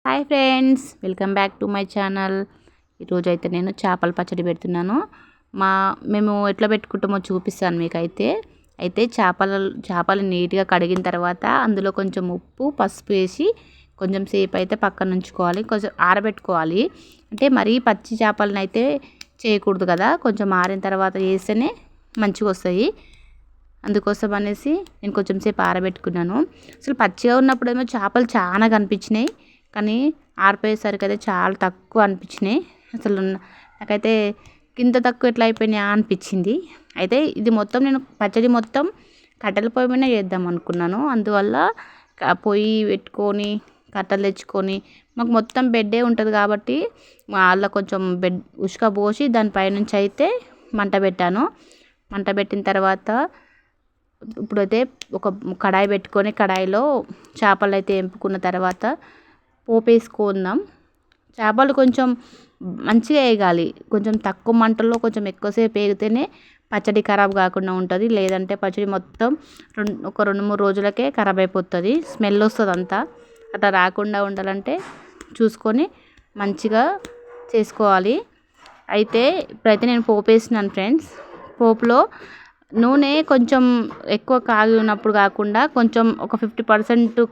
Hi friends, welcome back to my channel. ఈరోజు అయితే నేను చేపల పచ్చడి పెడుతున్నాను. మేము ఎట్లా పెట్టుకుంటామో చూపిస్తాను మీకు. అయితే చేపలు నీట్గా కడిగిన తర్వాత అందులో కొంచెం ఉప్పు పసుపు వేసి కొంచెం సేపు అయితే పక్కన ఉంచుకోవాలి. కొంచెం ఆరబెట్టుకోవాలి. అంటే మరీ పచ్చి చేపలను అయితే చేయకూడదు కదా, కొంచెం ఆరిన తర్వాత వేస్తేనే మంచిగా వస్తాయి. అందుకోసం అనేసి నేను కొంచెం సేపు ఆరబెట్టుకున్నాను. అసలు పచ్చిగా ఉన్నప్పుడేమో చేపలు చాలా కనిపించినాయి, కానీ ఆరిపోయేసరికి అయితే చాలా తక్కువ అనిపించినాయి. అసలు నాకైతే కింద తక్కువ ఎట్లా అయిపోయినాయా అనిపించింది. అయితే ఇది మొత్తం నేను పచ్చడి మొత్తం కట్టెల పొయ్యి మీద చేద్దాం అనుకున్నాను. అందువల్ల పొయ్యి పెట్టుకొని కట్టెలు తెచ్చుకొని, మాకు మొత్తం బెడ్డే ఉంటుంది కాబట్టి వాళ్ళ కొంచెం బెడ్ ఉసుక పోసి దానిపైనుంచి అయితే మంట పెట్టాను. మంట పెట్టిన తర్వాత ఇప్పుడైతే ఒక కడాయి పెట్టుకొని కడాయిలో చేపలు అయితే ఎంపుకున్న తర్వాత పోపు వేసుకుందాం. చేపలు కొంచెం మంచిగా వేగాలి. కొంచెం తక్కువ మంటల్లో కొంచెం ఎక్కువసేపు వేగితేనే పచ్చడి ఖరాబ్ కాకుండా ఉంటుంది. లేదంటే పచ్చడి మొత్తం ఒక 2-3 రోజులకే ఖరాబ్ అయిపోతుంది, స్మెల్ వస్తుంది అంతా. అట్లా రాకుండా ఉండాలంటే చూసుకొని మంచిగా చేసుకోవాలి. అయితే ఇప్పుడైతే నేను పోపు వేసినాను ఫ్రెండ్స్. పోపులో నూనె కొంచెం ఎక్కువ కాగి ఉన్నప్పుడు కాకుండా కొంచెం ఒక 50%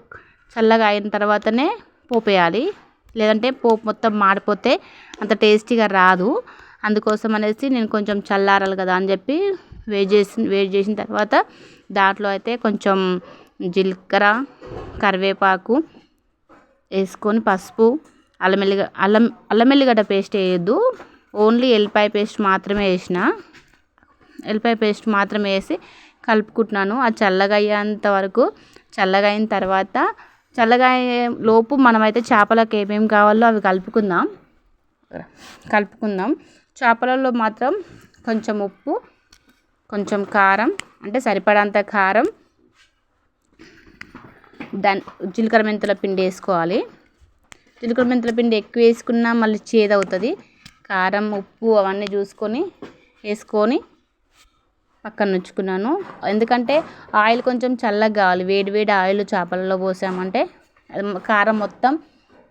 చల్లగా అయిన తర్వాతనే పోపు వేయాలి. లేదంటే పోపు మొత్తం మాడిపోతే అంత టేస్టీగా రాదు. అందుకోసం అనేసి నేను కొంచెం చల్లారాలి కదా అని చెప్పి వేడి చేసిన తర్వాత దాంట్లో అయితే కొంచెం జీలకర్ర కరివేపాకు వేసుకొని పసుపు అల్లం ఎల్లిగడ్డ పేస్ట్ వేయొద్దు, ఓన్లీ ఎల్లిపాయ పేస్ట్ మాత్రమే వేసిన. ఎల్లిపాయ పేస్ట్ మాత్రమే వేసి కలుపుకుంటున్నాను. అది చల్లగా అయ్యేంత వరకు. చల్లగా అయిన తర్వాత చల్లగా లోపు మనమైతే చేపలకు ఏమేమి కావాలో అవి కలుపుకుందాం. చేపలలో మాత్రం కొంచెం ఉప్పు, కొంచెం కారం, అంటే సరిపడంత కారం, జీలకర్ర మెంతుల పిండి వేసుకోవాలి. జీలకర్ర మెంతుల పిండి ఎక్కువ వేసుకున్నా మళ్ళీ చేదవుతుంది. కారం ఉప్పు అవన్నీ చూసుకొని వేసుకొని పక్కన ఉంచుకున్నాను. ఎందుకంటే ఆయిల్ కొంచెం చల్లగా కావాలి. వేడి ఆయిల్ చేపలలో పోసామంటే కారం మొత్తం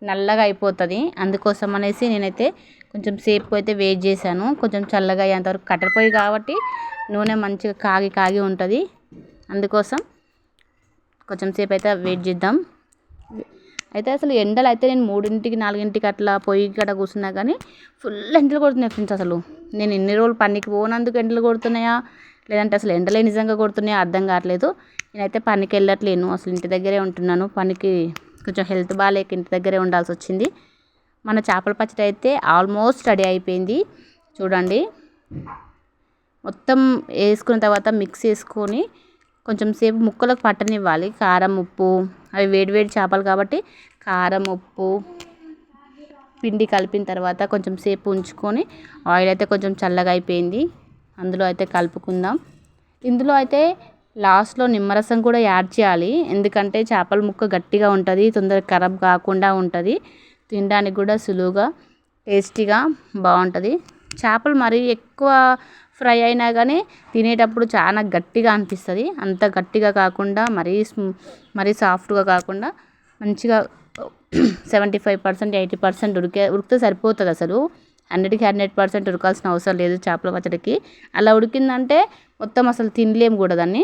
నల్లగా అయిపోతుంది. అందుకోసం అనేసి నేనైతే కొంచెం సేపు అయితే వెయిట్ చేశాను. కొంచెం చల్లగా అయ్యేంతవరకు. కట్టెల పొయ్యి కాబట్టి నూనె మంచిగా కాగి ఉంటుంది. అందుకోసం కొంచెం సేపు అయితే వెయిట్ చేద్దాం. అయితే అసలు ఎండలు అయితే నేను 3-4 అట్లా పొయ్యి గడ కూర్చున్నా కానీ ఫుల్ ఎండలు కొడుతున్నాయి ఫ్రెండ్స్. అసలు నేను ఇన్ని రోజులు పనికి పోనందుకు ఎండలు కొడుతున్నాయా, లేదంటే అసలు ఎండలే నిజంగా కొడుతున్నాయా అర్థం కావట్లేదు. నేనైతే పనికి వెళ్ళట్లేను, అసలు ఇంటి దగ్గరే ఉంటున్నాను. పనికి కొంచెం హెల్త్ బాగాలేక ఇంటి దగ్గరే ఉండాల్సి వచ్చింది. మన చేపల పచ్చడి అయితే ఆల్మోస్ట్ రెడీ అయిపోయింది. చూడండి, మొత్తం వేసుకున్న తర్వాత మిక్స్ చేసుకొని కొంచెం సేపు ముక్కలకు పట్టనివ్వాలి. కారం ఉప్పు, అవి వేడి చేపలు కాబట్టి కారం ఉప్పు పిండి కలిపిన తర్వాత కొంచెం సేపు ఉంచుకొని ఆయిల్ అయితే కొంచెం చల్లగా అయిపోయింది. అందులో అయితే కలుపుకుందాం. ఇందులో అయితే లాస్ట్లో నిమ్మరసం కూడా యాడ్ చేయాలి. ఎందుకంటే చేపల ముక్క గట్టిగా ఉంటుంది, తొందరగా ఖరాబ్ కాకుండా ఉంటుంది. తినడానికి కూడా సులువుగా టేస్టీగా బాగుంటుంది. చేపలు మరీ ఎక్కువ ఫ్రై అయినా కానీ తినేటప్పుడు చాలా గట్టిగా అనిపిస్తుంది. అంత గట్టిగా కాకుండా మరీ సాఫ్ట్గా కాకుండా మంచిగా 75% 80% ఉడికితే సరిపోతుంది. అసలు 100% ఉడకాల్సిన అవసరం లేదు చేపల పచ్చడికి. అలా ఉడికిందంటే మొత్తం అసలు తినలేము కూడా దాన్ని.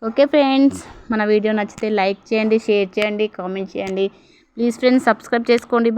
ఓకే ఫ్రెండ్స్, మన వీడియో నచ్చితే లైక్ చేయండి, షేర్ చేయండి, కామెంట్ చేయండి. ప్లీజ్ ఫ్రెండ్స్ సబ్స్క్రైబ్ చేసుకోండి. బాయ్.